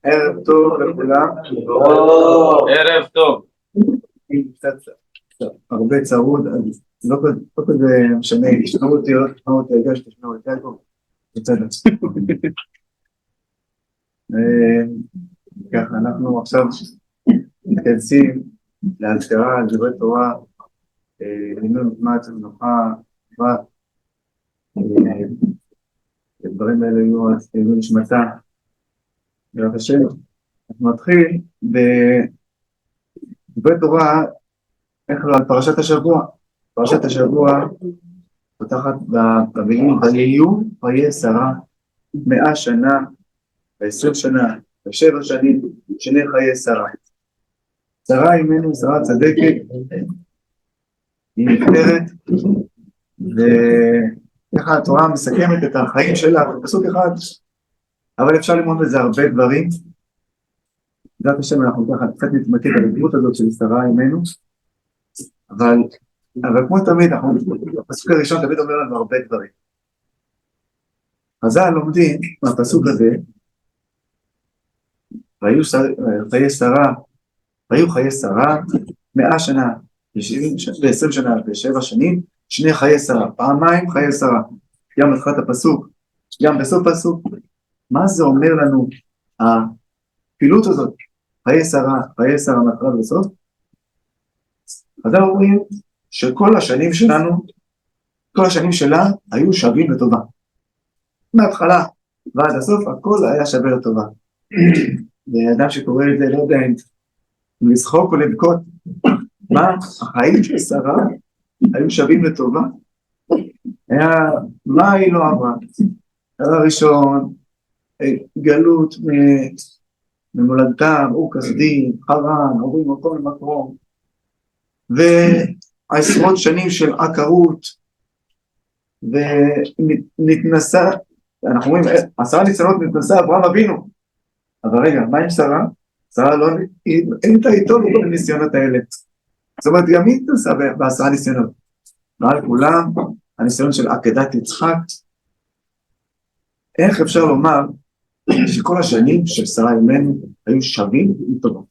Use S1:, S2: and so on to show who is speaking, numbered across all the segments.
S1: ערב טוב לכולם.
S2: ערב טוב.
S1: קצת הרבה צרוד, אז לא כזה משנה, תשמעו אותי, הרגע שתשמעו אותי, בסדר. ככה, אנחנו עכשיו מתכנסים להזכרה על דברי תורה, לימוד מקמץ, מנוחה, שבת, הדברים האלה יהיו נשמתה, בעזרת השם. אנחנו נתחיל בדברי תורה, איך לא, על פרשת השבוע. פרשת השבוע פותחת במילים, ויהיו חיי שרה 100 שנה, 20 שנה, 7 שנים, שני חיי שרה. שרה אימנו, שרה צדקת, היא נפטרת, וככה התורה מסכמת את החיים שלה, בפסוק אחד, אבל אפשר ללמוד בזה הרבה דברים. בעזרת השם אנחנו ככה קצת נתמקד על הדמות הזאת של שרה אימנו, אבל כמו תמיד, הפסוק הראשון תמיד אומר לנו הרבה דברים. חז"ל לומדים מהפסוק הזה, והיו חיי שרה 100 שנה, 20 שנה ו7 שנים, שני חיי שרה, פעמיים חיי שרה, גם בתחילת הפסוק, גם בסוף הפסוק. מה זה אומר לנו הפעילות הזאת, חיי שרה מהתחלה ובסוף? חז"ל אומרים שכל השנים שלנו, כל השנים שלה היו שווים לטובה. מההתחלה ועד הסוף הכל היה שווה לטובה. ואדם שקורא את זה לא יודע אם לצחוק או לבכות, מה החיים של שרה היו שווים לטובה? מה היא לא עברה? דבר ראשון, גלות ממולדתם, אור כסדים, חרן, עוברים מקום למקום, ועשרות שנים של עקרות, ונתנסה, אנחנו אומרים, 10 ניסיונות נתנסה אברהם אבינו, אבל רגע, מה עם שרה? שרה לא, אין איתה איתו בכל הניסיונות האלה. זאת אומרת, גם היא התנסה ב10 ניסיונות. ועל כולם, הניסיון של עקדת יצחק. איך אפשר לומר שכל השנים של שרה אימנו היו שווים לטובה?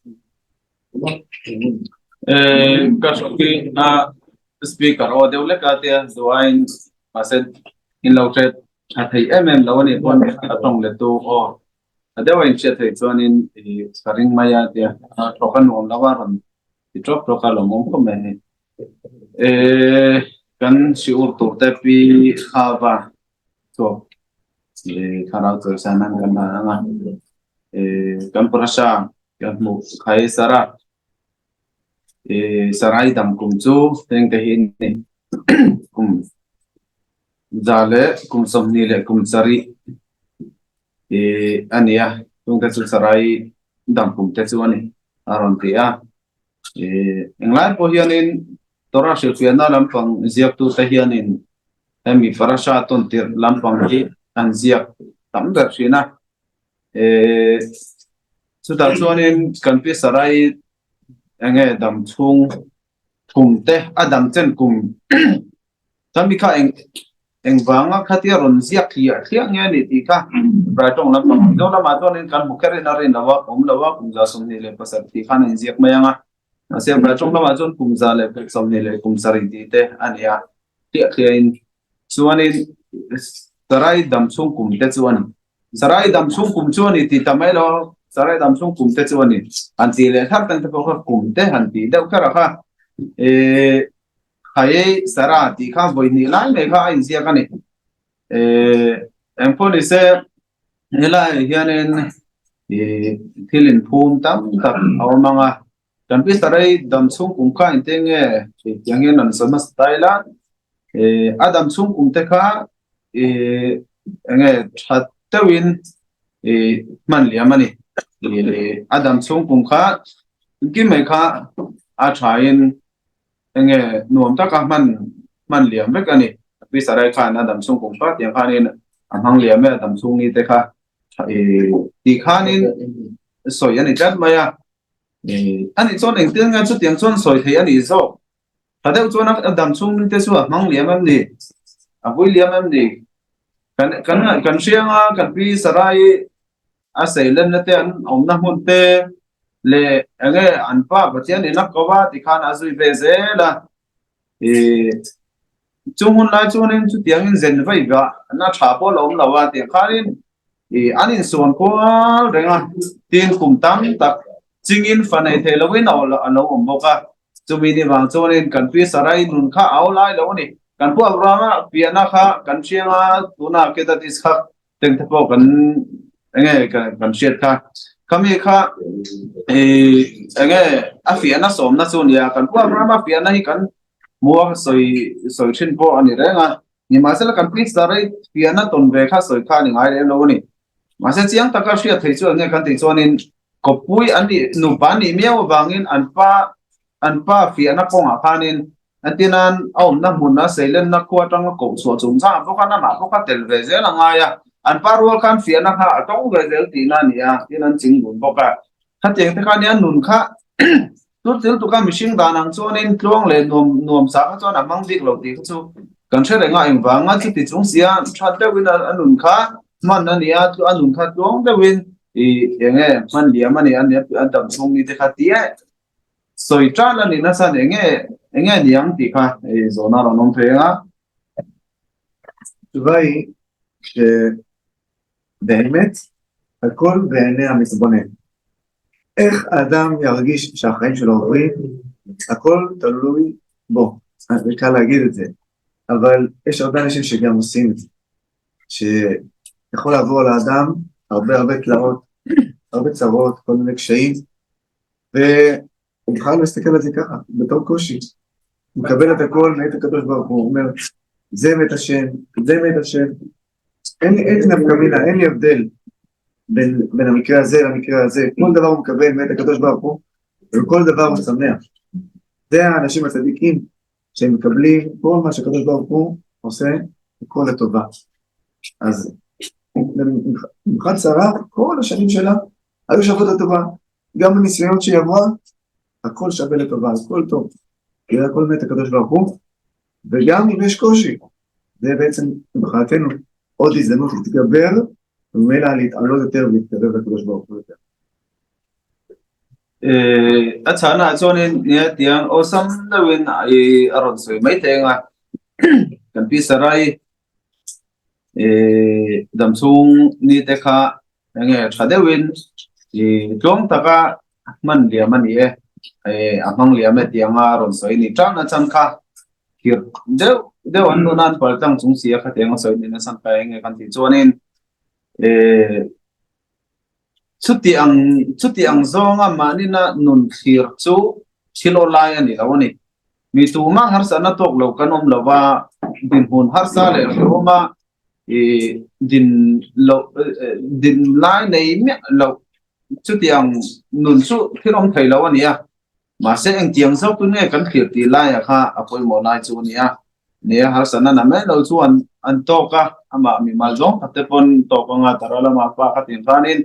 S2: Kasuki speaker o de ule katia doain maset in lautet athai lawani pon atong le tu o adewain che thai chuanin saring maya dia tokan om lawaron ti trop tokalo mom ko me kan siur tu tapi khava to khana to sanan kan na kan prasha kan mu khai sara sarai dam kum chu teng te hin ne kum zale kum somni le kum sari ania tung te chu sarai dam kum te chu ani aron te a englar po hianin tora se fiana lampang ziak tu te hianin emi farasha ton tir lampang hi an ziak tam dar sina chu ta chuanin kan pi sarai enge dam chung kum te adam chen kum tambi kha eng wanga khatia ron ziak khia nge ni ti kha bratong lam pang do la ma don kan bukere na rin lawa kum za som ni le pasar ti khan en ziak mayanga ase bratong la ma jon kum za le som ni le kum sari ti te ania khia in chuani sarai dam chung kum te chuani sarai dam chung kum chuani ti tamelo sarai dam chung kum te chuani anti le thak tan ko kum te han ti deu kara kha khaye sara ti kha boini lai me kha in sia kani empoli se hela hianen thilin phum tam aw manga kan pi sarai dam chung kum kha intenge yangen an sama style adam chung kum te kha enge thatawin man liamani adam chung kum kha ki mai kha a thain enge nuam ta ka man liam mek ani pi sarai kha adam chung kum kha tiang kha nin amhang liam me adam chung ni te kha ti kha nin soi ani chat maya ani chon eng tiang nga chu tiang chon soi thei ani zo thadeu chon adam chung ni te chu amhang liam am ni a vui liam am ni kan sianga kan pi sarai a sei len na te an om na mun te le enge an pa batian ina kowa ti khan azui ve zela e chung lai chung nen chu tiang in zen vai ga na tha po lom lawa ti kharin e anin son ko renga tin kum tam tak chingin fanai thelawin alo om boka chumi ni wang chonin kan pi sarai nun kha au lai lo ni kan pu rama piana kha kan chianga tuna ke ta tis kha teng thapo kan enge kan shet kha kami kha e enge a fiana som na chun ya kan pu rama piana hi kan mua soi thin po ani renga ni ma sel kan pi sarai piana ton ve kha soi kha ni ngai re lo ni ma se chiang taka sia thei chu nge kan ti chonin kopui ani nu pa ni miao wangin an pa fi ana konga khanin atinan om na mun na seilen na kwa tang ko so chung cha bo kana ma bo ka tel ve ze la nga ya an pa ro kan fi ana kha tong ve ze ti na ni ya tinan ching bun bo ka kha teng te ka ni nun kha tu til tu ka mishing da nang chonin tlong le nom sa ka chon amang dik lo ti chu kan che le nga ing wanga chi ti chung sia chat de win anun kha man na ni ya tu anun kha tlong de win enge man dia man ya ne an dam song ni te kha ti soi tra la ni na san enge niang ti kha zona ro nom phe nga
S1: התשובה היא שבאמת הכל בעיני המתבונן. איך האדם ירגיש שהחיים שלו עוברים, הכל תלוי בו. זה קל להגיד את זה, אבל יש הרבה אנשים שגם עושים את זה, שיכול לעבור לאדם הרבה תלאות, הרבה צרות, כל מיני קשיים, והוא בכלל מסתכל על זה ככה, בתור קושי. הוא מקבל את הכל מאת הקדוש ברוך הוא, הוא אומר, זה מת השם, זה מת השם. אין נפקא מינה, אין לי הבדל בין המקרה הזה למקרה הזה. כל דבר הוא מקבל מאת הקדוש ברוך הוא, וכל דבר הוא שמח. זה האנשים הצדיקים שהם מקבלים כל מה שהקדוש ברוך הוא עושה, הכל לטובה. אז במיוחד שרה, כל השנים שלה היו שוות לטובה. גם בניסיונות שהיא עברה, הכל שווה לטובה, הכל טוב. כי זה הכל מאת הקדוש ברוך הוא, וגם אם יש קושי, זה בעצם מבחינתנו עוד הזדמנות להתגבר, וממילא להתעלות יותר ולהתקרב לקדוש ברוך הוא יותר.
S2: Achana chonin nia tiang osam lawin ai aron soi mai tenga kan pi sarai damsung ni te kha nge thadewin tlong taka man lia mani amang lia me tianga aron soi ni tang chan kha kir deu an nunan pal tang chung sia kha tenga soi ni na san pa nge kan ti chonin chuti ang zonga manina nun khir chu thilo lai ani lawani mi tu ma har sana tok lo kanom lawa din hun har sa le roma din lai nei me lo chuti ang nun chu thilom thai lawani ya ma se ang tiang zok tu ne kan khir ti lai kha apoi mo lai chu ni ya ne har sana na me lo chu an toka ama mi mal zong ate pon toka nga tarala ma pa ka tin kanin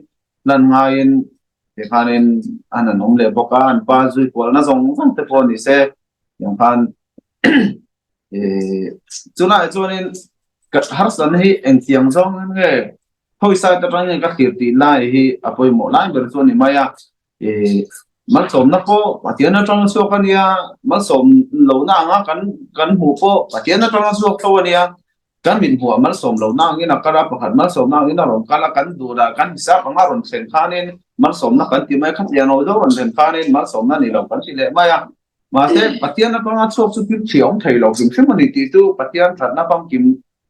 S2: lan ngain te khanin anan om le boka an pa zui pol na zong te pon ni se yang khan chuna chunin har san hi eng tiang zong nge hoi sai ta rang ka khir ti lai hi apoi mo lai ber chu ni maya mal som na po patian na tang so kan ya mal som lo na nga kan hu po patian na tang so to ni ya kan min huwa mal som lo na ngi na kara pakhat mal som na ngi na rom kala kan du da kan bisa panga ron sen khanin mal som na kan ti mai khat ya no do ron sen khanin mal som na ni lo kan ti le maya ma se patian na panga chok chu kim chiong thai lo kim shim ni ti tu patian that na pang kim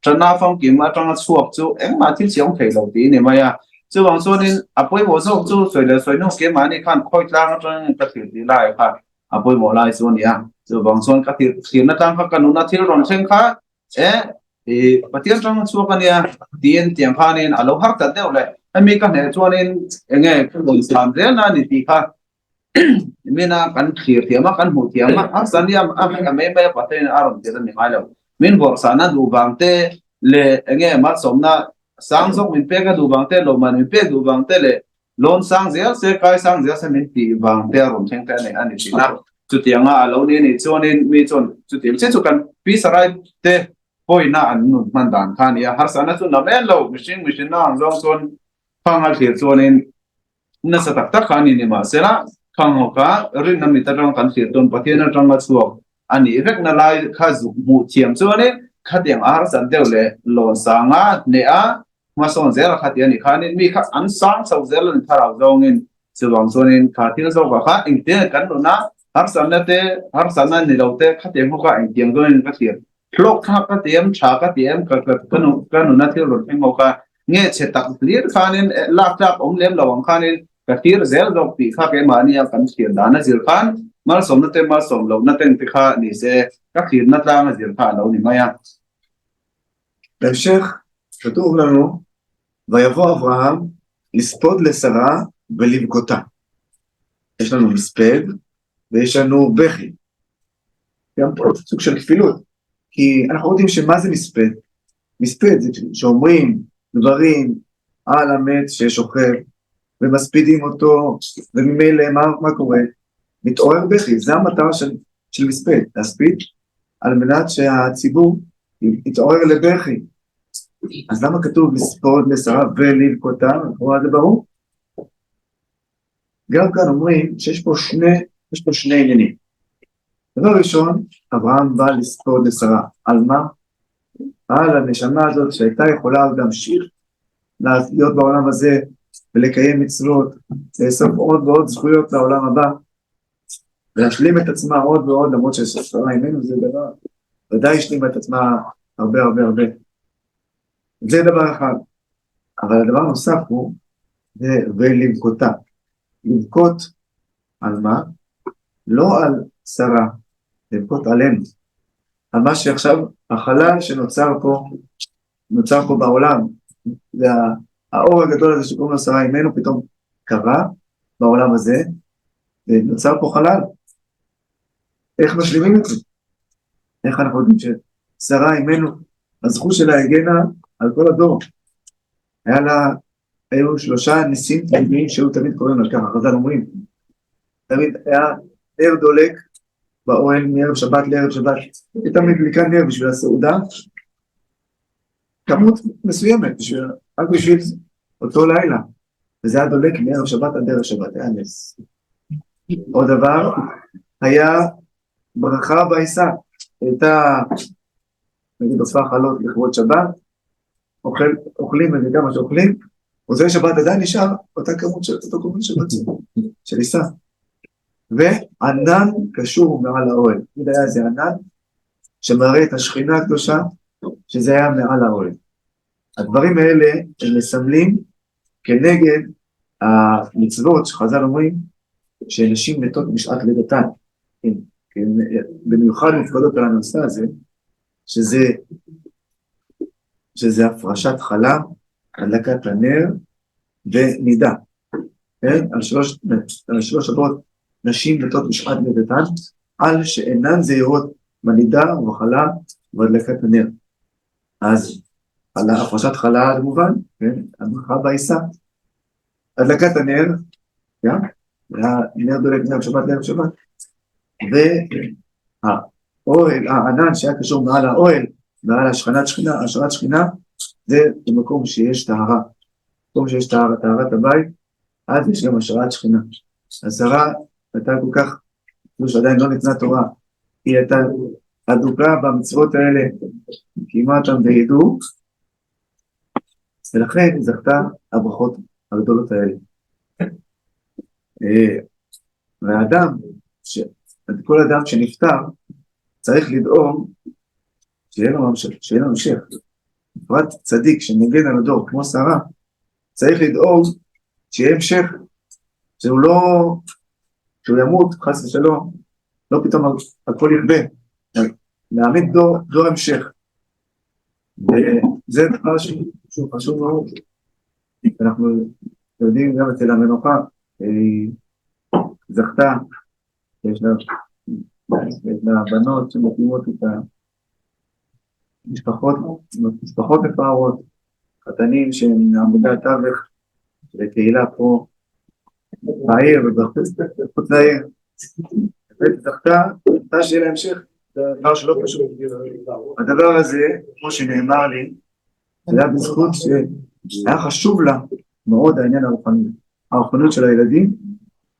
S2: chana phang kim ma tang chok chu eng ma ti chiong thai lo ti ni maya chu wang so nin apoi mo so chu soi le soi no ke ma ni khan khoi tlang tang ka ti ti lai kha apoi mo lai so ni ya chu wang son ka ti na tang kha kanu na thil ron sen kha patian tang chu kan ya tien tiang khanin alo har ta deu le ami ka ne chuanin enge ko sam re na ni ti kha mina kan khir thiama kan hu thiama har saniam a me paten aron te ni malo min bor sana du bangte le enge ma somna sang sok min pe ka du bangte lo man min pe du bangte le lon sang zia se kai sang zia se min ti bangte aron theng te ne ani ti na chu tianga alo ni chuanin mi chon chu tim che chu kan pi sarai te poi na an nun man dan khan ya har sana chu na men lo machine na zong son pangal thir chuanin na sa tak tak khani ni ma sela khangoka rin nami tarang kan thir ton pathian atanga chuak ani rek na lai kha zu mu thiam chuanin khatiang ar san deule lon sanga ne a ma son zel khatiani khanin mi kha an sang sau zel an tharau zongin chuwang chuanin khathil zo ka kha ingte kan na har san na ni lote khatiang ho ka ingtiang zoin ka thir lok kha ka tiam tha ka tiam ka kanu na thil ron pheng ka nge che tak clear khanin lak tak om lem lawang khanin ka tir zel dok pi kha ke mania kan thir dana zil khan mal som na te mal som lo na ten ti kha ni se ka thir na tlang zil kha lo ni maya
S1: בהמשך כתוב לנו ויבוא אברהם לספוד לשרה ולבכותה. יש לנו מספד ויש לנו בכי. גם פה סוג של כפילות, כי אנחנו יודעים שמה זה מספד? מספד זה שאומרים דברים על המת ששוכב ומספידים אותו, וממילא מה קורה? מתעורר בכי, זה המטרה של מספד, להספיד על מנת שהציבור יתעורר לבכי. אז למה כתוב לספוד לשרה ולבכותה? זה ברור? גם כאן אומרים שיש פה שני עניינים. דבר ראשון, אברהם בא לספוד לשרה. על מה? על הנשמה הזאת שהייתה יכולה להמשיך להיות בעולם הזה ולקיים מצוות, לאסוף עוד ועוד זכויות לעולם הבא, ולהשלים את עצמה עוד ועוד, למרות ששרה אימנו זה דבר, ודאי השלימה את עצמה הרבה. זה דבר אחד. אבל הדבר הנוסף הוא, ולבכותה. לבכות על מה? לא על שרה, לבכות עלינו. על מה שעכשיו, החלל שנוצר פה בעולם, זה האור הגדול הזה שקוראים לו שרה אימנו, פתאום קרה בעולם הזה, ונוצר פה חלל. איך משלימים את זה? איך אנחנו יודעים ששרה אימנו, הזכות שלה הגנה על כל הדור. היו 3 ניסים תמידיים שהיו תמיד קוראים על ככה, חז"ל אומרים. תמיד היה נר דולק באוהל מערב שבת לערב שבת. הייתה מדליקה נר בשביל הסעודה, כמות מסוימת, רק בשביל אותו לילה. וזה היה דולק מערב שבת עד ערב שבת, היה נס. עוד דבר, היה ברכה בעיסה. הייתה, נגיד, אוספה חלות לכבוד שבת, אוכלים את זה כמה שאוכלים, עוזרי שבת עדיין נשאר אותה כמות של עיסה. וענן קשור מעל האוהל. תמיד היה איזה ענן שמראה את השכינה הקדושה, שזה היה מעל האוהל. הדברים האלה הם מסמלים כנגד המצוות שחז"ל אומרים, שנשים מתות בשעת לידתן. במיוחד מפקדות על הנושא הזה, שזה הפרשת חלה, הדלקת הנר ונידה. על 3 שבועות נשים מתות בשעת לידתן, על שאינן זהירות בנידה ובחלה והדלקת הנר. אז על הפרשת חלה כמובן, הברכה בעיסה. הדלקת הנר, נר דולק מערב שבת לערב שבת, והאוהל, הענן שהיה קשור מעל האוהל, מעל השכנת שכינה, זה במקום שיש טהרה. במקום שיש טהרת הבית, אז יש גם השראת שכינה. השרה הייתה כל כך, כאילו שעדיין לא ניתנה תורה, היא הייתה אדוקה במצוות האלה, קיימה אותם וידעו, ולכן היא זכתה הברכות הגדולות האלה. כל אדם שנפטר, צריך לדאוג שיהיה לו המשך. בפרט צדיק שנגן על הדור, כמו שרה, צריך לדאוג שיהיה המשך, שהוא ימות, חס ושלום, לא פתאום הכל יכבה, להעמיד דור המשך. וזה דבר שהוא חשוב מאוד. אנחנו יודעים גם אצל המנוחה, זכתה, יש לה בנות שמתאימות את משפחות מפוארות, חתנים שהם עמודי התווך של הקהילה פה בעיר ובחוץ לעיר. זכתה שיהיה לה המשך, זה דבר שלא פשוט. הדבר הזה, כמו שנאמר לי, זה היה בזכות שהיה חשוב לה מאוד העניין הרוחני. הרוחניות של הילדים,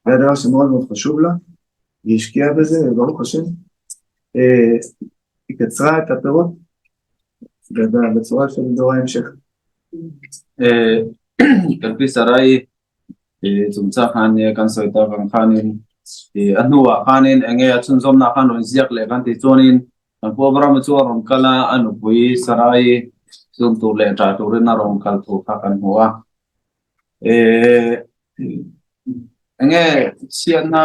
S1: זה הדבר שמאוד מאוד חשוב לה, היא השקיעה בזה, וברוך השם, היא קצרה את הפירות, בצורה של דור ההמשך.
S2: Kalpi sarai chumcha khan ne kan soita kan khanin anua khanin enge achun zom na khan ziak le kan ti chonin kan program chu ron kala anu pui sarai zum tu le ta tu na ron kal thu kha kan huwa enge siana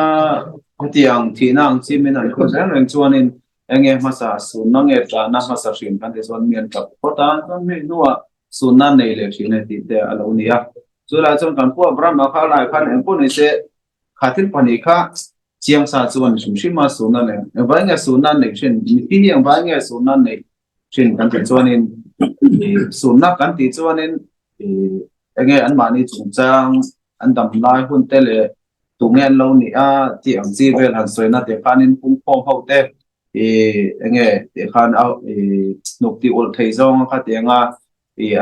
S2: hetiang thinang chimin an ko ren chuanin enge masa su nang e ta na masa shin kan te son mian ka pota kan me nuwa sunan nei le chine ti te alonia Sula chon kan pu abram ma kha lai khan en pu ni se khatil pani kha chiang sa chuan shima sunan ne ba nga sunan nei chen mi ti yang ba nga sunan nei chen kan ti chuanin sunna kan ti chuanin enge an mani chungchang an dam lai hun te le tungen lo ni a ti ang chi vel han soina te khanin pum phom ho te enge te khan au nok ti ol thei zong kha te nga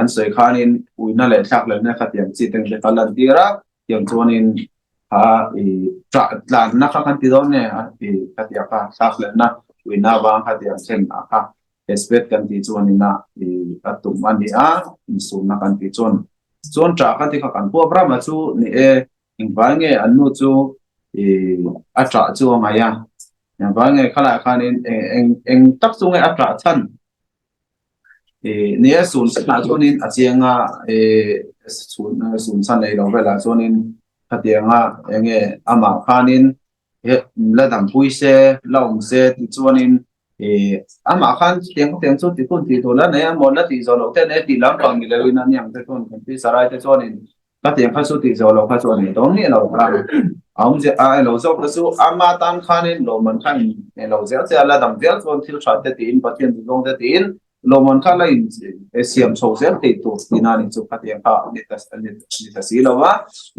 S2: an soi khanin uina le thak le na khatiam chi teng le kalan tira yang chuanin ha tra tlan na kha kan ti do ne khatia ka thak le na uina wang khatiam chen na kha expect kan ti chuanin na atum ani a insum na kan ti chon tra ka ti kha kan po bra ma chu ni ing bange anu chu a tra chu ma ya yang bange khala khanin eng tak chu nge a tra chan nia sun na chuanin a chianga sun san nei lo vela chuanin khatianga enge ama khanin la dam pui se long se ti chuanin ama khan tiang chu ti kun ti to la nei mo la ti zo lo te ne ti lam pang ni le win an yang te kon kan ti sarai te chuanin khatiang kha su ti zo lo kha chuanin dong ni lo ka aum je a lo zo ka su ama tan khanin lo man khan lo zel se la dam zel chuan thil tha te ti in pathian ti long te ti in Lomon kala in siam social te to inani chu khatiang kha ni ta si lawa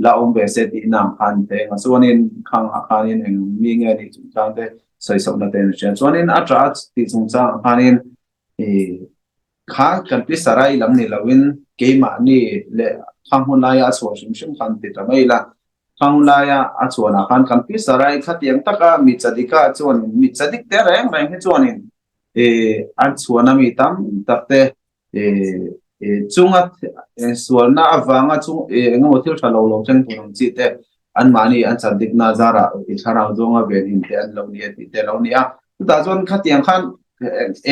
S2: la be se ti nam khan te ngasonin khang akhanin eng mi nge ni chu tang te sai so na te chen sonin atrat ti chung cha khanin kha kan pi sarai lam ni lawin ke ma ni le khang hun la ya so shim khan ti ta mai la khang la ya a chuan a khan kan pi sarai khatiang taka mi chadika chuan mi chadik te reng he chuanin an chuana mi tam takte chunga sualna awanga chung ngo thil thalo lo chen punom chi te an mani an chadik na zara i thara zonga ben in te an lo ni ti te lo ni a ta chon khatiang khan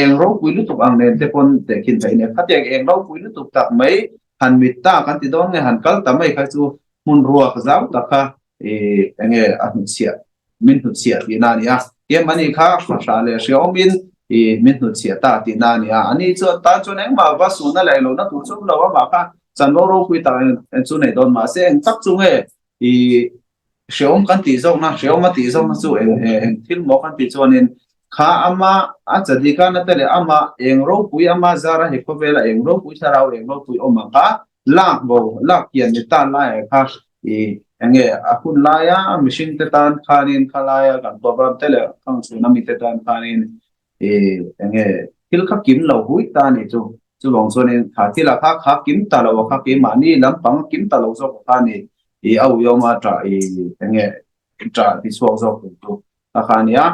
S2: eng ro puilu tuk ang nen te pon te khin thai ne khatiang eng ro puilu tuk tak mai han mit ta kan ti don nge han kal ta mai kha chu mun ruwa khazau ta kha enge a sia min hu sia ti na ni a ke mani kha sha le xiaomin min nu chia ta ti na ni a ani chu ta chu neng ma wa su na lai lo na tu chu lo wa ma kha chan lo ro pui ta chu nei don ma se eng tak chu nge xiaom kan ti zo na xiaom ma ti zo na chu eng thil mo kan ti chuanin kha ama a chadi ka na te le ama eng ro pui ama zara he ko vela eng ro pui sarau eng ro pui oma ka lak bo lak kian ni ta la kha enge akun la ya machine te tan khanin khala ya kan program te le khang chu na mi te tan khanin enge thil kha kim lo hui ta ni chu long chuanin kha thila kha kim ta lo kha ke ma ni lam pang kim ta lo zo kha ni au yo ma tra enge tra ti so zo tu kha ni a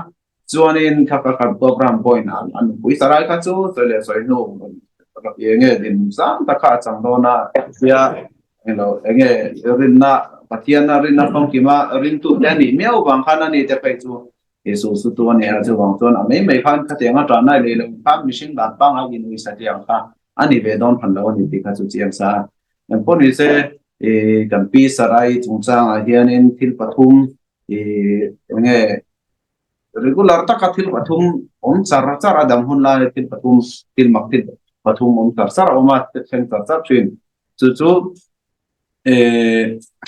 S2: chuanin kha program point an pui sarai kha chu tele soi no enge din sam ta kha chang do na ya enge rin na pathian na rin na pang kima rin tu ta ni meu bang khana ni te pai chu Yesu su tu ne a chu wang chuan a mai khan khatenga ta nai le le khan mishing dan pang a in wi sa tiang kha ani ve don phan lo ni ti kha chu chiang sa an pon ni se kan pi sarai chung chang a hianin thil pathum nge regular ta ka thil pathum om char adam hun la thil pathum thil mak thil pathum om char oma theng char thin chu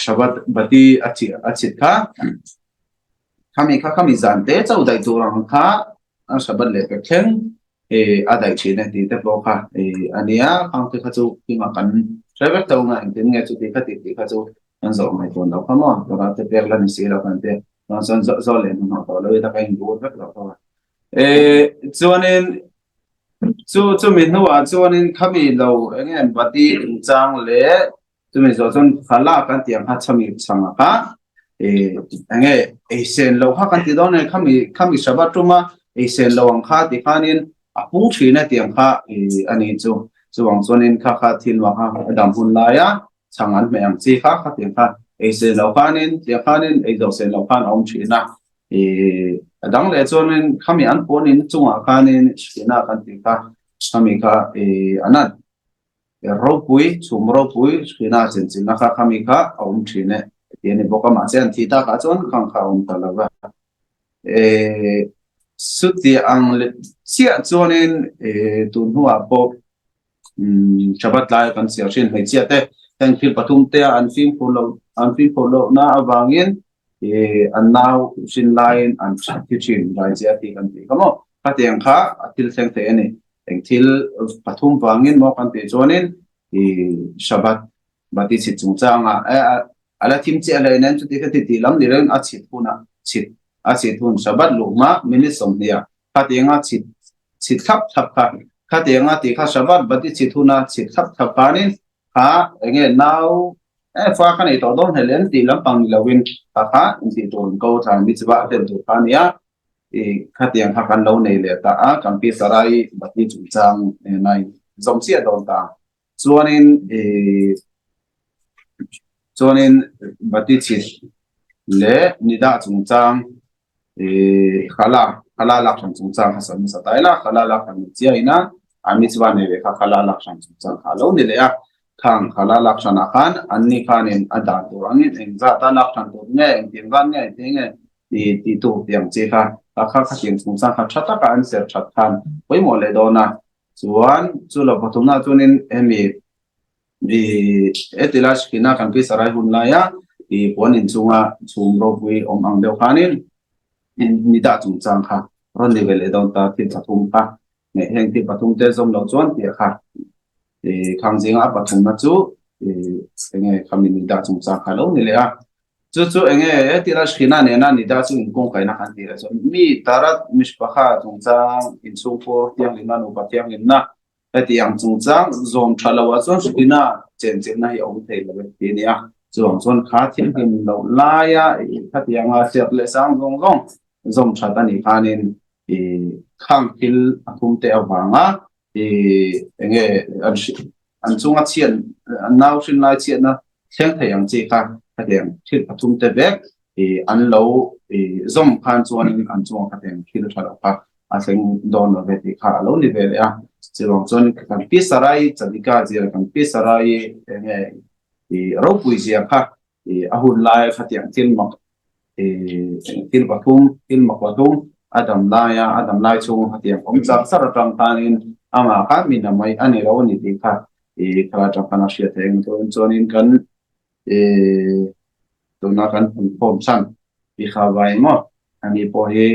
S2: shabat bati achi kha kami zante chau dai tu rang kha shabat le pe theng adai chine ti te po kha ania khang te kha chu kinga kan travel tau nga in nge chu ti kha chu an zo mai ton da khamo ra te per la ni si la kan te na san zo le no to lo ta kai bu vek la to chuanin chu min no wa chuanin khami lo engen bati chang le tumi zo zon khala kan tiang ha chami changa ka enge esen lo kha kan ti don khami sabat tuma esen lo ang kha ti khanin apung thina tiang kha ani chu chuang zonin kha thil wa kha dam hun la ya changan me ang chi kha tiang kha esen lo khanin tiang khanin do sen lo khan om thina dang le zonin khami an ponin chunga khanin thina kan ti kha khami kha anan ropui chumropui khina chen na kha khami kha om thine tiani boka ma chen thi ta ka chon khang kha om talawa suti ang sia chonin tun huwa po shabat lai kan sia shin hai chia te thank you pathum te an film follow na awangin an now shin line an kitchen lai chia ti kan ti kamo ka tiang kha atil theng te ani engthil pathum wangin mo kan te chonin shabat bati chi chungchanga ala thim che ala nan chu ti ka ti lam ni ren a chit puna chit a chit hun shabat luma minute somnia ka tianga chit thap ka tianga ti kha shabat bati chit huna chit thap panin ha enge now fa kan ei to don helen ti lam pang lawin ka ti ton ko tha mi chwa ten tu ka nia ka tiang kha kan lo nei le ta a kan pi sarai bati chungchang nai zom sia don ta chuanin bati chit le nida chungchang khala lak chungchang hasan sataila khala lak chia ina ami chwa ne le khala lak chungchang halo ni le a khang khala lak chana khan anni khanin ada turangin engza ta lak chan tur nge engtingan nge tinge ti tu tiang che kha kha tiang chungchang kha thata ka an ser that khan poi mo le dona chuan chulo pathumna chunin emi etilash kina kan pi sarai hun la ya ponin chunga chumro pui om ang deu khanin nida chungchang kha ron ni vele don ta ti pathum kha ne heng ti pathum te zom lo chuan ti kha khang jinga pathum na chu enge khamin nida chungchang kha lo ni le a chu enge etilash kina ne na nida chu in kong kai na khan ti ra so mi tarat mishpakha chungchang in sungpo tiang lina no pa tiang lina tiang chungchang zom thalawa chon skina chen na hi om thei lo ti nia chuang chon kha thim him lo la ya kha tiang a sep le sang gong zom thata ni khanin khang thil athum te awanga enge an chunga chian an naw shin lai chian na theng thei ang chi kha tiang thil athum te bek an lo zom khan chuan an chunga kha tiang thil thara kha a seng don lo ve ti kha lo ni ve ya chuang chon kan pi sarai chadika jir kan pi sarai enge ro pui zia kha ahun lai kha tiang til pathum adam lai chung kha tiang om chak sar tang tanin ama kha min mai ani ro ni ti kha khala ta kana sia theng chonin kan tuna kan pom san pi kha vai mo ani po he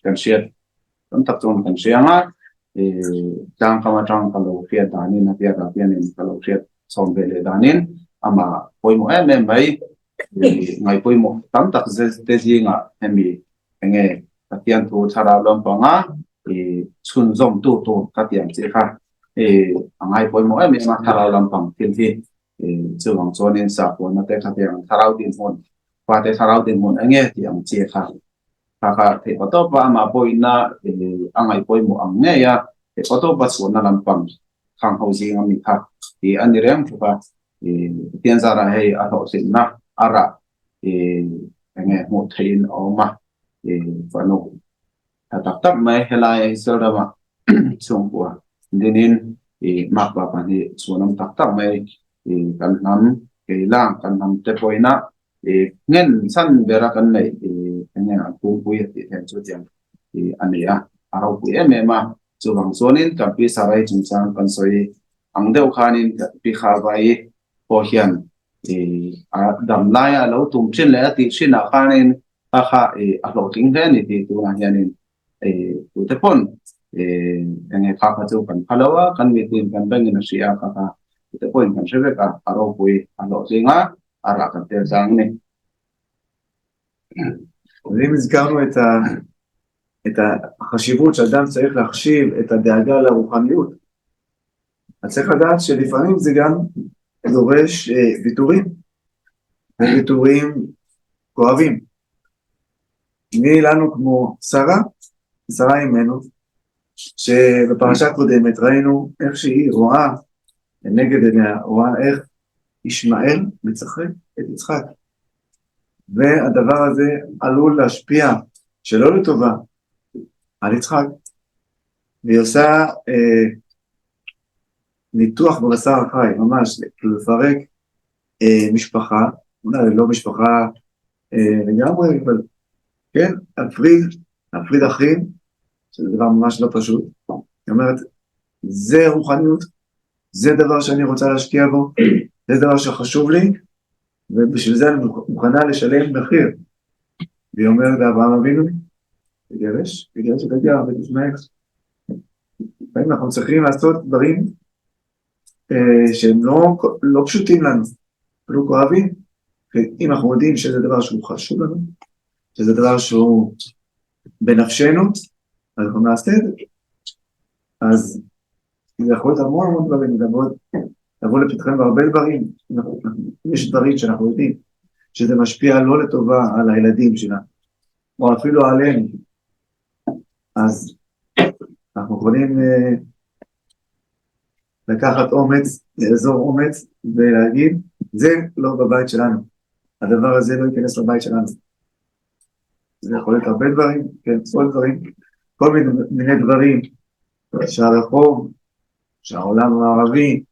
S2: kan sia kan tak chon kan sia nga chang kama chang kalau fiat danin na fiat apianin kalau fiat sombele danin ama poimo mai ngai poimo tam tak te jinga hemi enge takian tu thara lom panga chun zom tu katiam che kha angai poimo ma thara lom pang tin thi chuang chonin sa ko na te katiam tharau din hon pa te tharau din hon enge tiang che kha kha the to pa ma poina angai poimo ang nge ya oto basu na lampang khang ho jing ami kha ani rem thupa tian zara hei a ho sin na ara enge mo thein oma fano tak mai helai sodama chungwa dinin mak ba pani chunam tak mai kan nam ke lang kan nam te poina ngen san bera kan nei enge pu pu ti hen chu tiang ania aro pu ma chuwang zonin kan pi sarai chungchang kan soi ang deu khanin pi kha vai po hian dam lai a lo tum chin le ti chin a khanin kha a lo ting he ni ti tu na hianin tu te pon enge kha chu kan phalawa kan mi tin kan bangin a sia kha tu te pon kan sebe ka aro pui a lo jinga ara kan te jang ni
S1: אם הזכרנו את החשיבות שאדם צריך להחשיב את הדאגה לרוחניות, אז צריך לדעת שלפעמים זה גם דורש ויתורים, וויתורים כואבים. מי לנו כמו שרה אימנו, שבפרשה הקודמת ראינו איך שהיא רואה נגד עיניה, רואה איך ישמעאל מצחק את יצחק. והדבר הזה עלול להשפיע שלא לטובה על יצחק. והיא עושה ניתוח בבשר החי, ממש, לפרק משפחה, אולי לא משפחה לגמרי, אבל כן, להפריד אחים, שזה דבר ממש לא פשוט. היא אומרת, זה רוחניות, זה דבר שאני רוצה להשקיע בו, זה דבר שחשוב לי, ובשביל זה אני מוכנה לשלם מחיר. והיא אומרת לאברהם אבינו, תגרש תגיע ותשמע. לפעמים אנחנו צריכים לעשות דברים שהם לא פשוטים לנו, לא כואבים. אם אנחנו יודעים שזה דבר שהוא חשוב לנו, שזה דבר שהוא בנפשנו, אז אנחנו נעשה את זה. אז זה יכול להיות המון דברים, לבוא לפתחנו בהרבה דברים. יש דברים שאנחנו יודעים שזה משפיע לא לטובה על הילדים שלנו, או אפילו עלינו. אז אנחנו יכולים לקחת אומץ, לאזור אומץ, ולהגיד, זה לא בבית שלנו. הדבר הזה לא ייכנס לבית שלנו. זה יכול להיות הרבה דברים, כן, כל מיני דברים שהרחוב, שהעולם הערבי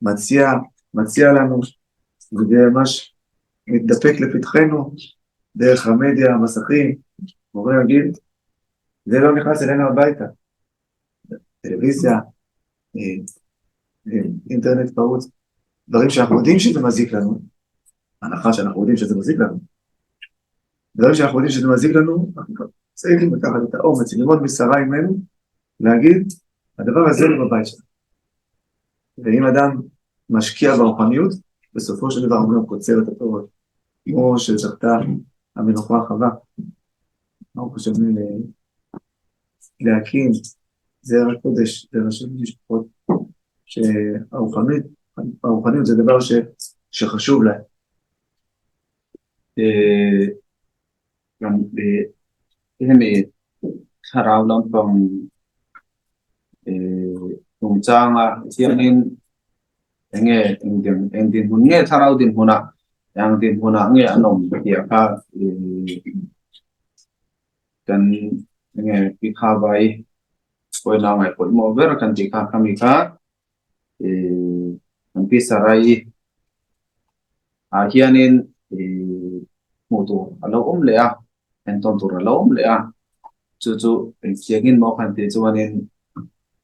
S1: מציע לנו, וזה ממש מתדפק לפתחנו, דרך המדיה, המסכים, מורה רגיל, זה לא נכנס אלינו הביתה. טלוויזיה, אינטרנט פרוץ, דברים שאנחנו יודעים שזה מזיק לנו, הנחה שאנחנו יודעים שזה מזיק לנו, דברים שאנחנו יודעים שזה מזיק לנו, אנחנו צריכים לקחת את האומץ, ללמוד משרה ממנו, להגיד, הדבר הזה לא בבית שלנו. ואם אדם משקיע ברוחניות, בסופו של דבר הוא קוצר את התורות, כמו שזכתה המנוחה חווה. מה הוא חושב להקים זרע קודש, זרע של משפחות, שהרוחניות זה דבר שחשוב להם.
S2: גם ini harau lampang tungchang sianin enge engdin hunge harau din huna yang din huna nge anom dia ka kan nge pikha bai koi na mai pol mo ver kan tikha kami ka kan pisarai hianin mutu alo le a enton tur alo le a chu siangin mo kan ti chuanin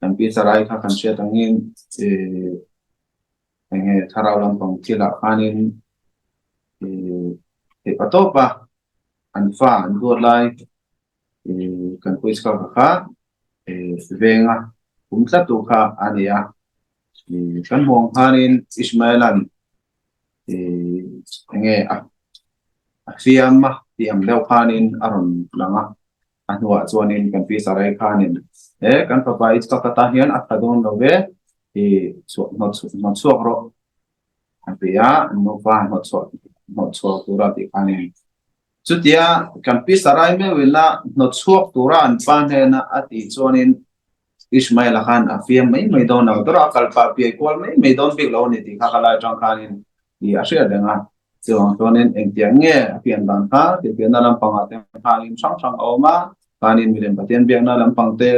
S2: kan pisarai kha kan she tangin nge tharau lampang thila khanin patopa anfa andur lai kan kuis kha venga kumsa tu kha ania kan hong khanin ismailan nge fiamma tiam leu khanin aron langa anwa chuanin kan pisarai khanin kan papa ich ka kata hian athadon love not suak ro apia no fa not suak tura ti khanin chutia kan pisarai me wela not suak tura an pan hena ati chuanin Ismail khan afiam mai don na dora kalpa pi kwal mai don big lo ni ti khala jang khanin i asia denga chuang tonin engtiang nge apian dan kha ti pian na lampang ate khanin sang oma khanin milen patien biang na lampang te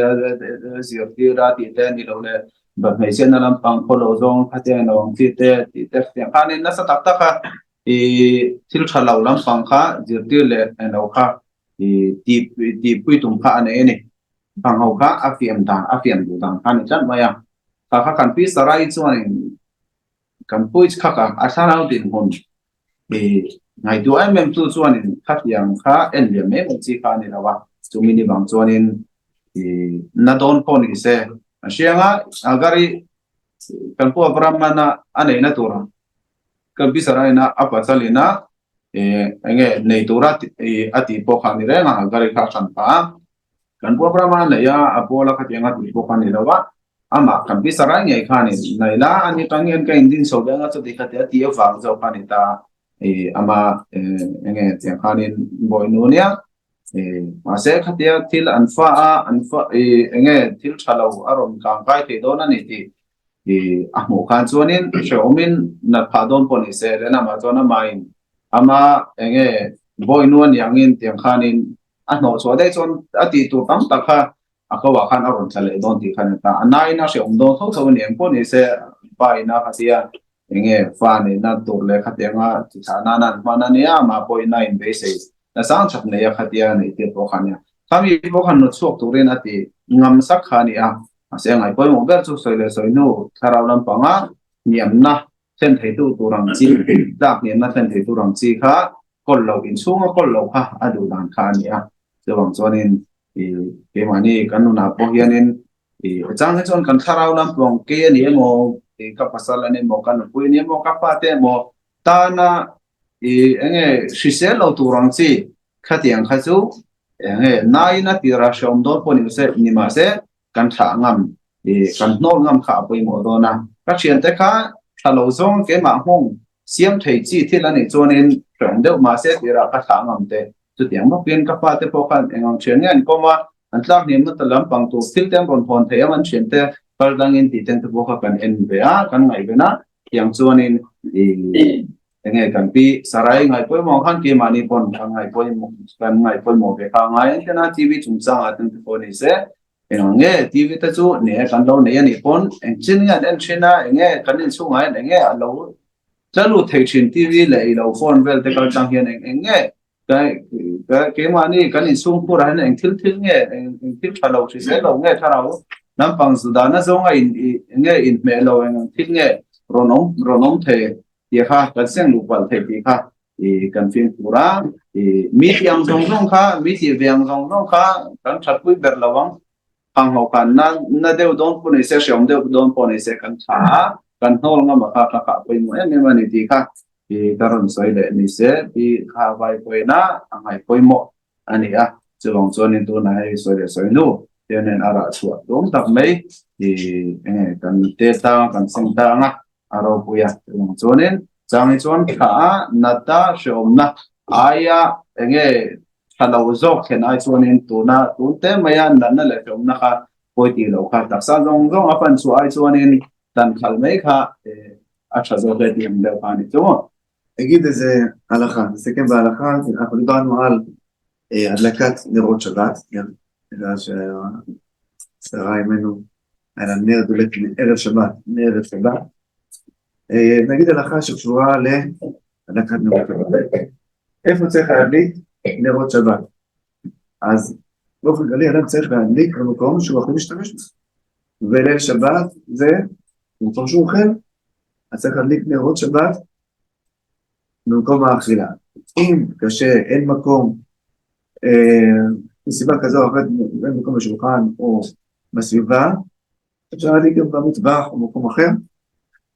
S2: zir ti ra ti te ni lo le ba mai sen na lampang kholo zong khate na wang ti te khanin na sa tak taka i thil thalau lampang kha zir ti le no kha i ti pui tum kha ane ni bang ho kha afiam du dan khan chan maya kha kan pi sarai chuan kan puich kha asana din hon ngai tu ai mem tu chuan khat yang kha en le me chi kha ni lawa chumini bang chuanin na don pon ni se asianga agari kan pu brahmana ane na tura kan pi sarai na apa chalina enge nei tura ati po kha ni re nga agari kha kan pa kan pu brahmana ya apola kha tianga tu po kha ni lawa ama kan bi sarai ngai khani naila ani tangyen ka indin so ga chu ti khatia ti awang zo khani ta ama enge tiang khani boy nu nia ma se khatia til anfa enge til thalo aron kang kai te don ani ti amo khan chuanin shomin na phadon poni se lena ma chona main ama enge boy nu an yangin tiang khanin ano so dai chon ati tu tam takha akawa khan aron chale don ti khan ta anai na se don tho tho ni empo ni se pai na khatia enge fa ni na tur le khatia nga ti thana nan mana ne ama poi na in be se na sang chak ne ya khatia nei te po khan ya kami po khan no chok tu ren ati ngam sak khani a ase ngai poi mo ber chu soi le soi no tharau lam pa nga niam na chen thei tu tu rang chi dak niam na chen thei tu rang chi kha kol lo in chung kol lo kha adu dan kha ni a se wang chuanin ke mani kanu na po hianin chang he chon kan tharau lam plong ke ni mo ka pasal ani mo kan pui ni mo ka pa te mo ta na enge shisel lo tu rang chi khatiang kha chu enge nai na ti ra shom do po ni se ni ma se kan tha ngam kan nol ngam kha pui mo do na ka chian te kha thalo zong ke ma hong siam thei chi thil ani chonin rong deuh ma se ti ra ka tha ngam te chu tiang ma pin ka pa te po khan engam chen ngan ko ma an tlak ni ma talam pang tu thil tem ron phon thei an chen te par dang in ti ten te po kha kan en be a kan ngai be na tiang chuanin enge kan pi sarai ngai poi mo khan ke mani pon ngai poi mo kan ngai poi mo be kha ngai te na tv chung chang a ten te po ni se enge tv te chu ne kan lo ne ani pon eng chin ngan en china enge kan in chu ngai enge a lo chalu thei chin tv le lo phone vel te kal chang hian enge cái mà ni cái này sung phu ra này thiếu thiếu nghe thiếu phải lâu thì sẽ lâu nghe thà nào nắm bằng sự đó nó giống nghe in mẹ lâu thiếu nghe rồi nóng thể thì ha cái xem lục vào thể thì ha thì cần phiên phu ra thì mỹ yang giống giống ha mỹ thì yang giống giống ha cần chặt quý bẹt lâu vắng hàng hậu cần na đều đón phu này sẽ sống đều đón phu này sẽ cần thả cần nô ngắm mà ha quý mỗi em mà này thì ha thì karon soi le ni se pi kha vai poi na angai poi mo ani a chuang chuan in tu na hai soi le soi nu tenen ara chuwa dom tak mai thì kan te ta kan sing ta nga aro puya chuang chuan in chang chuan kha na ta shom na aya thalo zok khen ai chuan in tu na tu te maya nan na le shom na kha poi ti lo kha tak sa zong zong apan chu ai chuan in tan khal mai kha a tha zo le dim le pa ni chu
S1: אגיד איזה הלכה, נסכם בהלכה, אנחנו דיברנו על הדלקת נרות שבת, בגלל ששרה אימנו היה לה נר דולק מערב שבת, מערב שבת. נגיד הלכה שקשורה להדלקת נרות שבת. איפה צריך להדליק נרות שבת? אז באופן כללי אדם צריך להדליק במקום שהוא יכול להשתמש בו. וליל שבת זה במקום שהוא אוכל, אז צריך להדליק נרות שבת במקום האכילה. אם קשה, אין מקום, מסיבה כזו או אחרת, אין מקום בשולחן או בסביבה, אפשר להדליק גם במטבח או במקום אחר,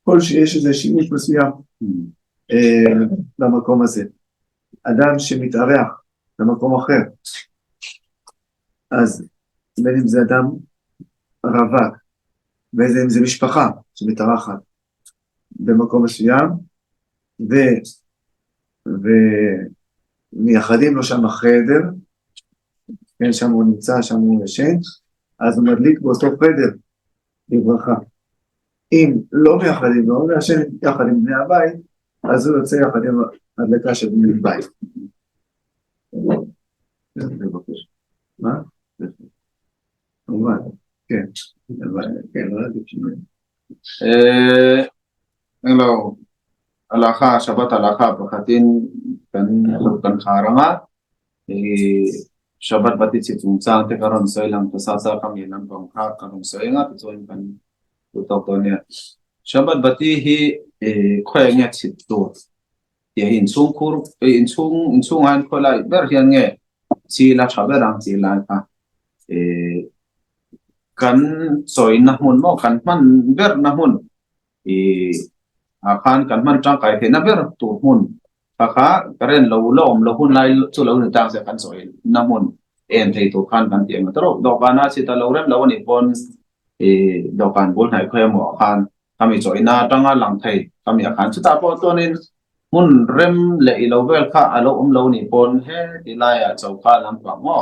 S1: כל שיש איזה שימוש מסוים במקום הזה. אדם שמתארח במקום אחר, אז בין אם זה אדם רווק, ואם זה משפחה שמתארחת במקום מסוים, ומייחדים לו שם החדר, כן, שם הוא נמצא, שם הוא ישן, אז הוא מדליק באותו חדר בברכה. אם לא מייחדים לו, הוא ישן יחד עם בני הבית, אז הוא יוצא יחד עם הדלקה של בני בית. מה? כמובן, כן. כן, לא להגיד שינוי.
S2: לא. Alaka sabat alaka pakatin kan kharanga sabat batit si tungchang te karon soi lang tasasa kam yanam pang kha karon soi nga to join kan tutok to nya sabat bati hi khoy nya chit to ye in chung khur in chung an kholai ber hian nge chi la thabe rang chi la ka kan soi na hun mo kan man ber na hun khan kan man tang kai the na ber tu hun kha karen lo hun lai chu lo ni tang se kan soi na mun en thei tu khan kan tiang tro do bana si ta lo rem lo ni pon ดอกการบุญให้ค่อยหมอคันคำมีจอยนาตั้งหลังไทยคำมีอาคารสุดท้ายพอตัวนี้หุ่นเริ่มเละเราเวลค่ะอารมณ์เรานี่ปนเฮ้ดีไลอ่ะเจ้าข้าลำกว่าหม้อ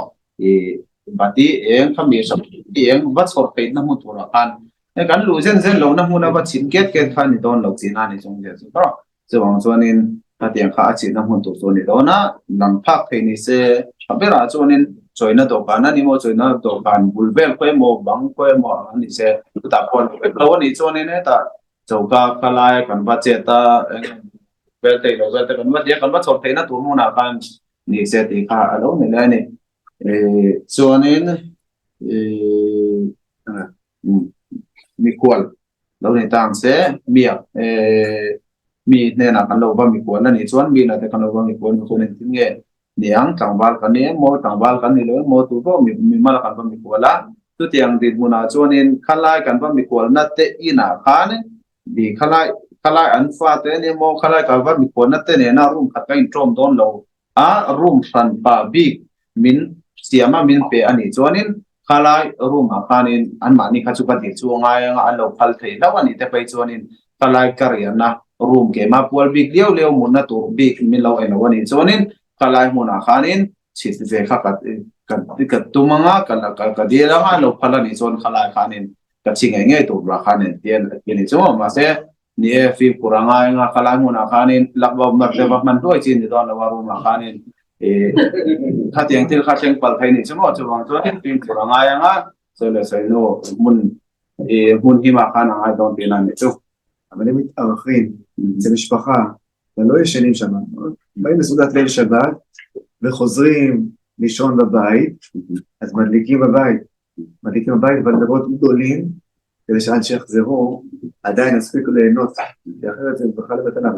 S2: บัดนี้เองคำมีสับเองวัดสดเป็นน้ำมันตัวละกันในการรู้เส้นเราน้ำมันเอาไปชิมเกตขันนี่ตอนเราจีน่านี่จงเดียวสุดก็จะวางส่วนนี้ถ้าเตียงข้าชิมน้ำมันตัวนี้ตัวน่ะหลังพักเทนิสเอาไปราส่วนนี้จอยน่ะตัวกันนั่นนี่โมจอยน่ะตัวกันบุลเบลค่อยโมบังค่อยโมอันนี้แต่คนเราวันนี้ส่วนนี้เนี่ยแต่เจ้าก้าคลายกันว่าเจตาเวลเตอร์กันว่าเดียกันว่าสดเทน่ะตัวมันอาการนี่ตีข้าเราเนี่ยนี่ส่วนนี้มีควรเราในต่างเสียมีมีเนี่ยนะกันเราว่ามีควรนั่นนี่ส่วนมีนะแต่กันเราว่ามีควรส่วนนี้ที่เงี้ยเนี่ยต่างบ้านกันเนี่ยโมต่างบ้านกันนี่เลยโมตัวก็มีมาละกันว่ามีควรละตัวที่ยังติดมุนาส่วนนี้ขลายกันว่ามีควรนั่นเตอีน่าขันดีขลายอันฟ้าเตเนี่ยโมขลายกันว่ามีควรนั่นเตเนี่ยน่ารุ่มขัดกันตรงโดนเรารุ่มฟันป่าบีมินเสียมามินเปอันนี้ส่วนนี้ขลายรุ่มอาคานินอันมานี่ขัดสุกัดที่ช่วงไงอันเราพัลเทแล้ววันนี้แต่ไปส่วนนี้ขลายกระเรียนนะรุ่มเกมาพัวบิ๊กเลี้ยวมุนนะตัวบิ๊กมินเราเองวันนี้ส่วนนี้ขลายมุนอาคานินชิดเวขัดกันตัวมังกันเดียร์มาเราพัลนี่ส่วนขลายอาคานินกับชิงเงี้ยตัวราคานินเดียร์นี่ส่วนมาเสนี่ฟีกุรังไงขลายมุนอาคานินลักบมันเรียกมันด้วยจีนที่ตอนเราว่ารุ่มอาคานินถ้าเตียงที่ข้าเชิงปัลไทยนี่สมมติจะวางตัวที่เป็นกุรังไงเสร็จโน่มุนหิมะขนาดตอนที่นั่นนี่
S1: אבל הם מתארחים, זה משפחה, ולא ישנים שם, באים לסעודת ליל שבת וחוזרים לישון בבית, אז מדליקים בבית, אבל נרות גדולים, כדי שעד שיחזרו עדיין יספיקו ליהנות, כי אחרת זה בכלל לבטלה,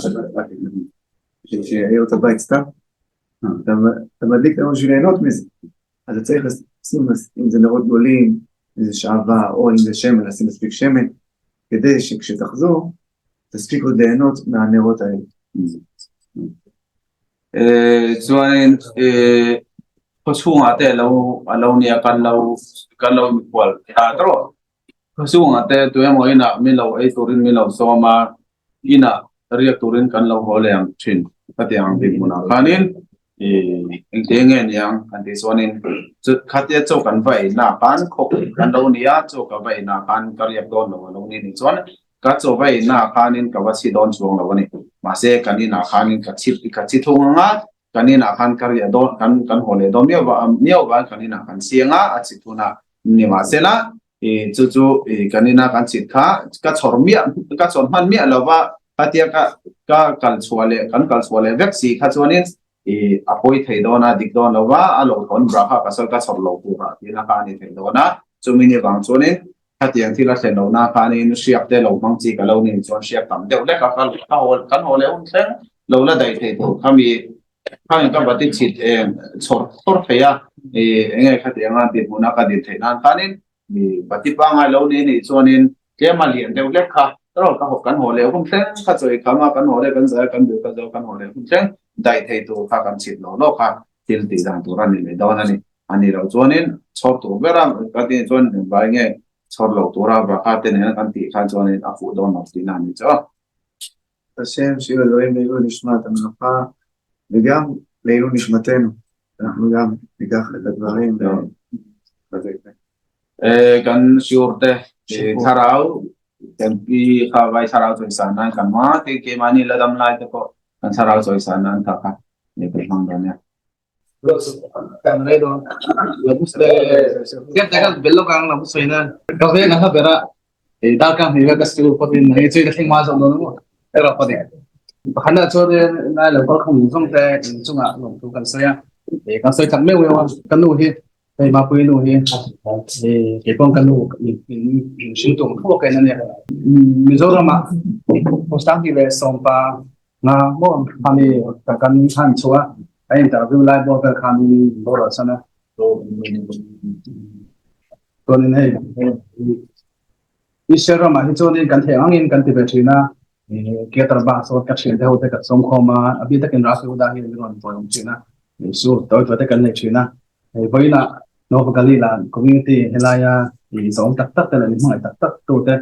S1: שיהיה את הבית סתם, אתה מדליק לנו בשביל ליהנות מזה, אז אתה צריך לשים, אם זה נרות גדולים, אם זה שעבה, או אם זה שמן, לשים מספיק שמן, כדי שכשתחזור, תספיקו ליהנות מהנרות האלה.
S2: Soalnya kesuang ate lau ni akan lau mikual terus kesuang ate tu yang mau ina milau turin milau sama ina riak turin kan lau boleh yang chin kati yang di mana kanin ingtengen yang kanti soalnya kati itu kan baik nak kan kok kan lau ni ya tu kan baik nak kan karya don lau ni soalnya kaco vai na khanin ka wasi don chuang lo ni ma se kanina khanin ka chi thunga kanina khan karya don kan hole do miao ba kanina kan sianga a chi thuna ni ma se la chu kanina kan chi kha ka chormia ka chorman mi alawa patia ka kal chwale veksi kha chuanin apoi thei dona dik don lawa alo thon bra ka sal ka chor lo ku ba ti na ka ni thei dona chumini bang chuaninถ้าเตียงที่เราเสนอหน้าพานี่เสียบได้เราบางทีกับเราเนี่ยส่วนเสียบต่ำเดี๋ยวได้กับกันหัวแล้วเส้นเราละได้เท่าถ้ามีก็ปฏิจิตสดทดเทียไงถ้าเตียงงานติดมุนักดินเท่านั้นพานี่มีปฏิบัติงานเราเนี่ยส่วนนี้แกมาเรียนเดี๋ยวเล็กค่ะเราก็หกกันหัวแล้วผมเส้นข้าจะเข้ามากันหัวแล้วกันเสียกันเดือดกันหัวแล้วผมเส้นได้เท่าข้ากันจิตเราค่ะที่ตีดังตัวนั้นนี่ดอนนี่อันนี้เราส่วนนี้ชอบตัวเวลาก็ที่ส่วนบางอย่างชอบเราตัวเราแบบการเต้นเนี่ยกันตีข้าจวนอาฟูดอนออกตีนั่นนี่จ้ะ
S1: השם שיהיו אלוהים לעילוי נשמת המנוחה וגם לעילוי נשמתנו. אנחנו גם ניקח את הדברים
S2: กันชิวร์เตะชารากันที่ข้าวไว้ชาราตัวอีสานนั่นกันมาที่เกมานี่ระดับไล่แต่ก็กันชาราตัวอีสานนั่นทักกันนี่เป็นฟังกันเนี่ย
S3: kan redo labus de dia tegal bello kan labus soina kabe na habera dal kan higa kas tu potin he chui thing ma som no era potin khana chode na lo ko khum song te chunga lo tu kan saya kan soi thak me we kan nu hi ei ma pui nu hi ke pon kan nu shin tu ko ka na ne mizorama postan di le sompa na mo pani kan han chuaไอ้แต่วิวไลฟ์บอกกับคำนี้บอกแล้วใช่ไหมตัวนี้ให้อิสระมาที่โจนี่กันเที่ยงเงินกันที่เป็นชีน่ะเกี่ยวกับบ้านสวนกับชีน่าหัวแต่กับสมคมมาอภิธกินรักสุดาหินเป็นคนปล่อยของชีน่ะสู้ตัวแต่กันในชีน่ะไอ้ใบละโนบกาลีละคอมมูนิตี้เฮลายา giống tắc tắc là những ngày tắc tắc tôi thế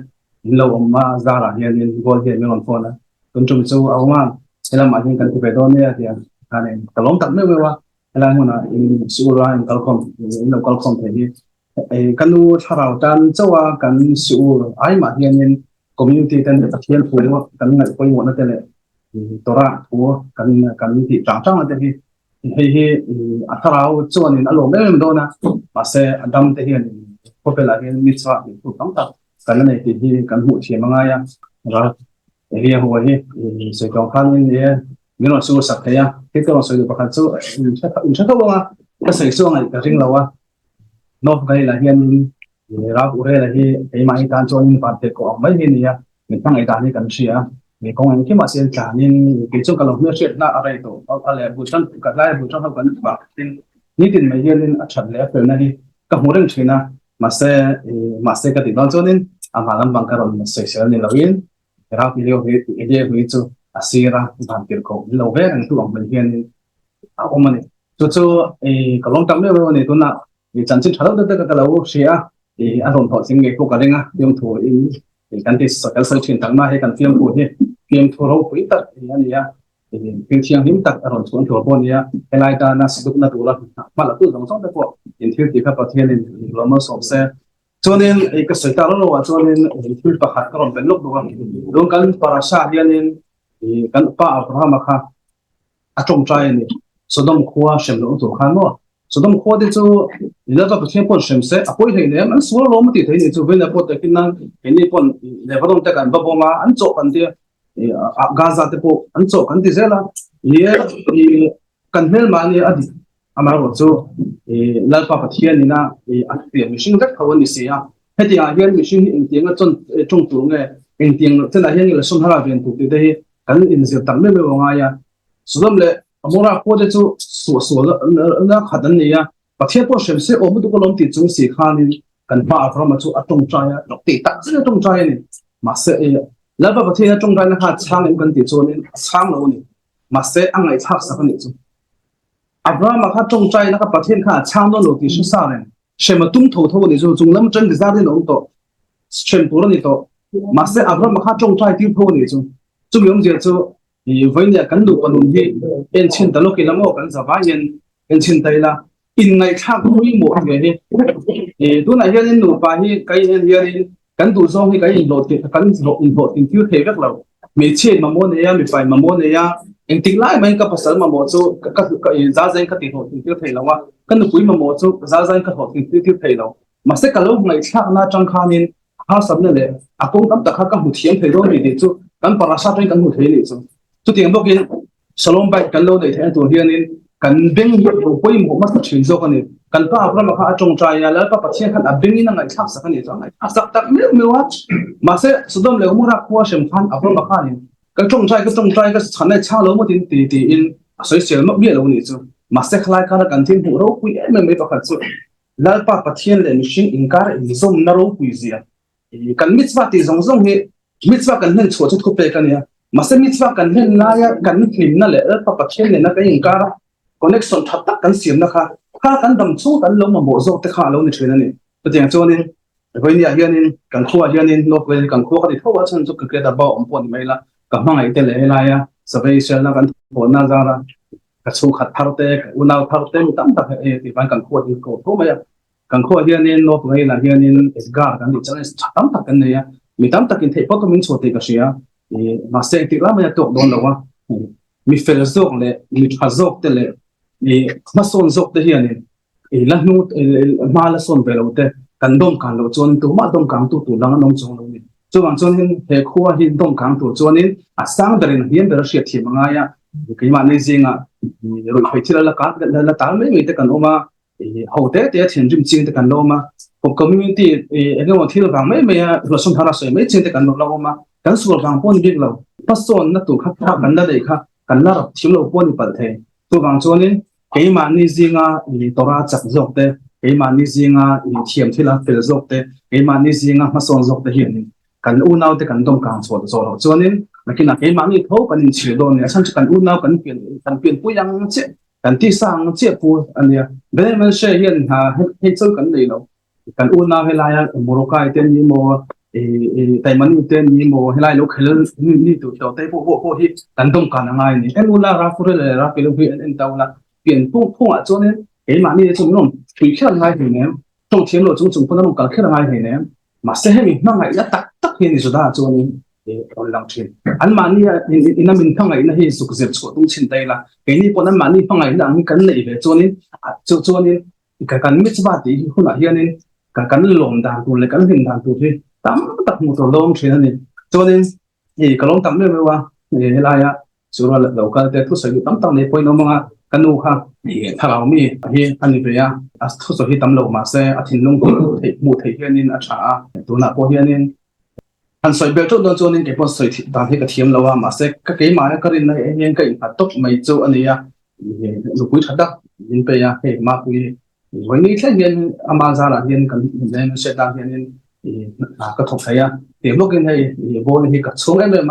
S3: lâu mà ra là hiện nên gọi hiện mình phone là tuần trung số ông mà hay là mà những cái về đó này thì anh em cái lông tắc nữa mà hay là mình là số là anh calcom lâu calcom thì cái nu thà nào tan châu cái số ai mà hiện nên community tên là hiện phụ cái ngày coi một nó tên là tora của cái thị trang là thế thì thà nào châu nên alo mấy đó na mà sẽ đâm thế hiện có phải là hiện mitzvah thì cũng không tập cái này thì cái hụt tiền mà ngay rồi thì hồi sẽ cho khăn như mình nói số sắp thế cái cái số được bắt số chắc không à cái số này cái riêng lâu à nó cái là hiện ra của đây là cái máy tan cho những bạn có mấy hiện này mình tăng cái đàn này cần gì à mình công anh khi mà xem trả nên cái chỗ cái lòng nước chuyện là ở đây tổ ở lại buổi sáng cái lại buổi sáng không cần bảo tin ní tin mấy hiện chân lẽ phải này các mối đơn chuyện à mà sẽ cái đó cho nên mà làm bằng cái rồi sẽ nên là yên ra cái điều cái điều cho asira bằng cái câu lâu về anh tu bằng hiện ông mình cho cái lòng tâm này này tôi là chân chính thật đó cái lâu xia thì anh không thọ sinh nghệ của cái này á dùng thủ thì cái cái sự chuyển tăng mà hay cái phim của phim thu hút quý tật thì anh ấy thì phim chiang hiếm tật anh xuống thủ bốn này cái này ta nó sử dụng nó đủ là mà là tôi giống giống cái của hiện thiếu thì phải bảo thiên nên là mới sổ xe cho nên cái sự tạo ra cho nên hiện thiếu phải hạt cái lòng bên lúc đúng cái parasha nên thì cái pa Abraham mà trong trai này Sodom khoa xem nó thủ khăn nó Sodom khoa thì cho là cái chuyện bọn xem sẽ ôi thế này anh số lo mà thì thế này cho bên là bọn cái năng cái này bọn để bắt đầu cái cái bao mà anh chọn cái thì Gaza thì bọn anh chọn cái gì là thì cái này mà này adi mà rồi cho là pháp thiên này na thì mình sinh rất khó như thế à thế thì hiện mình sinh tiếng ở trong tủ này tiếng thế là hiện là sông Hà Viên tủ thì đây cái in sự tăng lên với ngay à Sodom lệ Amora có thể cho số là khá đơn này à và theo bọn xem sẽ ôm được cái lòng tin trong sĩ khan thì cần phải Abraham mà cho trong trai à nó tệ tắc rất trong trai này mà sẽ là và theo trong trai nó khá sáng nên cần tiền cho nên sáng lâu này mà sẽ ăn ngày thắc sắc này chứ Abraham mà khá trong trai nó khá theo khá sáng đó lâu thì sẽ sao này xem mà tung thầu thầu này rồi chúng lâm chân thì ra đến ông tổ xem bữa này tổ mà sẽ Abraham mà khá trong trai tiêu thầu này chứ chúng mình giờ cho thì với nhà cán đủ còn đúng gì bên trên tàu kia lắm mà cán giả vay bên trên tay là in ngày khác cũng như một người đi thì tôi này hiện đủ và như cái hiện cán đủ xong thì cái in lột thì cán lột thì thiếu thế rất là mấy trên mà muốn này mấy phải mà muốn này anh tính lại mấy cái phát sản mà một số cái giá danh cái tiền hồ thì thiếu thế là mà cán đủ quý mà một số giá danh cái hồ thì thiếu thế là mà sẽ cả lúc ngày khác na trong khan nên hai sắm này cũng tấm tất cả các hụt hiếm thế thôi thì chú cán parasha trên cán hụt thế này chú tiếng bốc in salom bay cán lâu để thấy tôi hiện nên kan beng poi mo mas chin zo kan kan pa abra ma kha chong trai la pa pathian khan abeng in ngai thak sa kan ni chang asak tak me wa ma se sudom le mo ra khwa shem khan abra ma kha ni kan chong trai ka chane cha lo mo tin ti in soi sel ma bia lo ni chu ma se khlai ka kan tin hu ro pui me pa kha chu la pa pathian le ni shin inkar in som na ro pui zia kan mitzvah ti zong zong he mitzvah kan hen chho chut ko pe kan ya ma se mitzvah kan hen na ya kan hlim na le pa pathian le na ka inkar connection thật tắc cắn xiêm nó khác cắn đầm số cắn lông mà bộ rộng tới khá lâu này chuyện này tôi tiếng cho nên với nhà hiện nên cắn khua hiện nên nó về cắn khua thì thâu ở chân cho cái đào bảo ông bọn mấy là cả mang ngày tên lễ lại à sau đây sẽ là cắn bọn na ra là cái số khát thao tê unao thao tê mình tắm tập thì bạn cắn khua thì cổ thâu mấy à cắn khua hiện nên nó về là hiện nên gar cắn thì cho nên tắm tập cái này à mình tắm tập cái thể phốt mình số thì cái gì à thì mà sẽ thì lắm bây giờ tụi đồn đâu à mình phải dốc lệ mình phải dốc tên lệ thì mà son dốc thế hiện thì là nút mà là son về lâu thế cần đông càng lâu cho nên tụi mà đông càng tụi lăng đông cho lâu nên cho bằng cho nên hệ khoa hiện đông càng tụi cho nên sáng đời hiện đời sẽ thì mà ngay cái mà này riêng rồi phải chỉ là cả là tám mấy người ta cần ôm hậu thế thì hiện trung chính ta cần ôm một community cái mà thiếu vàng mấy rồi son thara soi mấy chính ta cần ôm cần số vàng bốn biết lâu phát son nó tụi khác cần là đấy khác cần là thiếu lâu bốn bận thế tôi bằng cho nên cái mà ni riêng thì tora chặt dọc thế cái mà ni riêng thì thiểm thì là phải dọc thế cái mà ni riêng mà son dọc thế hiện cần u nào thì cần đông càng sổ cho nên là khi nào cái mà ni thấu cần chịu đòn này sang cần u nào cần tiền bùi yang chết cần ti sang chết bùi anh nhỉ bên mình sẽ hiện hết chơi cần gì đâu kan una helaya Morocco ten ni mo Taiman ten ni mo helai lo khel ni tu to tai po hi kan dong kan ngai ni en ula ra fure le ra pelo hi en taula pian pu a cho ne e ma ni chung nom tui khel ngai ni ne tong thiam lo chung pon nom kal khel ngai ni ne ma se hemi ma ngai ya tak hi ni zo da cho ni on lang thin an ma ni in a min thang ngai na hi su ku zep chu tung chin tai la ke ni pon an ma ni phang ngai na mi kan nei ve cho ni cho ni kan mi chba ti hu na hian ni kan lom dan tu le kan hin dan tu hi tam tak mu to lom thina ni cho nên kalong tam le wa la ya sura lo ka te thu sai tam tam ne poi no ma kanu kha tharau mi hi ani be ya as thu so hi tam lo ma se athin lung ko mu thei hianin a tha tu na po hianin an soi bel to don cho nên ke po soi dan hi ka thiam lo wa ma se ka ke ma ka rin na hian ka in tok mai chu ani ya lu pui thadak in pe ya he ma pui voi ni thlen hian ama za la hian kan ne se dan hianin ka thok thaya tem lo kin hei bol hi ka chung em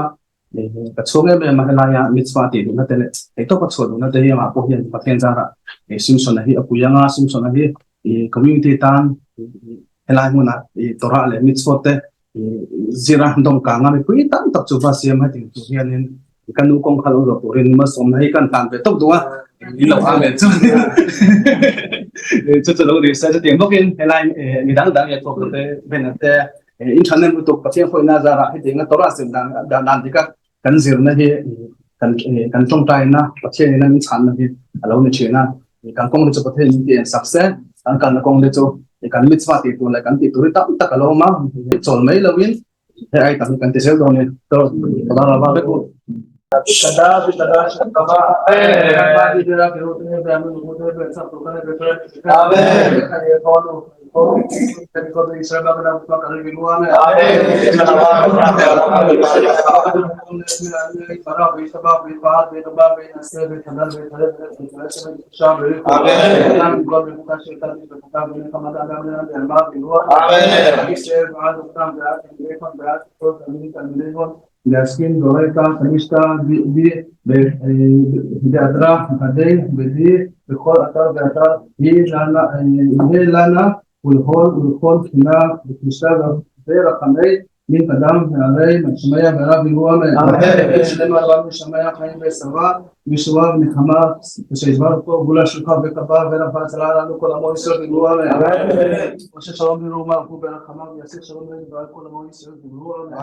S3: ma helaya mitzwa ti du na tele e to ka chho du na te hi ma po hian pathen jara e simson hi apuyanga simson hi community tan helai muna tora le mitzwa te zira dong ka nga mi pui tan tak chu ba siam ha ting tu hianin kanu kong khalo lo turin ma som hi kan tan ve tok duwa ni lo ha me chu chu lo ri sa tem lo kin helai ni dang ya to te ben te internet tu pathian khoi na zara hi tinga tora sim dan dika kan zir na hi kan tong tai na pathian na min chan na hi alo ni chena kan kong le chu pathian ni success kan kong le chu kan mitzwa ti tu la kan ti tu ta ta kalo ma chol mai lawin he ai tam kan te sel do ne to da ba be ko kada shakaba ba di dira ke hote ne ba mu hote be sa to kan be amen ye kono ko be israel ba na ko kan bi muame amen para be sabab be ba be ba be asre be thandal be thare be sham be amen ko be ka shaitan be ka be kamada ga be ba be amen isre ba do tam ba be kon ba ko kan be kon Yaskin Doreka Kanishta Bidadra Hadei Bedi Bikol Atar Beatar Lana Ulhol Kina Bikisha Vera Kamei Min Kadam Alei Machamaya Vera Biluame Shlema Ram Shamaya Kain Besava Mishwa Nikama Shezvar Ko Gula Shuka Bekaba Vera Fatala Nukola Moisur Biluame Osha Shalom Biruma Kubera Kamam Yasik Shalom Biluame Kola Moisur Biluame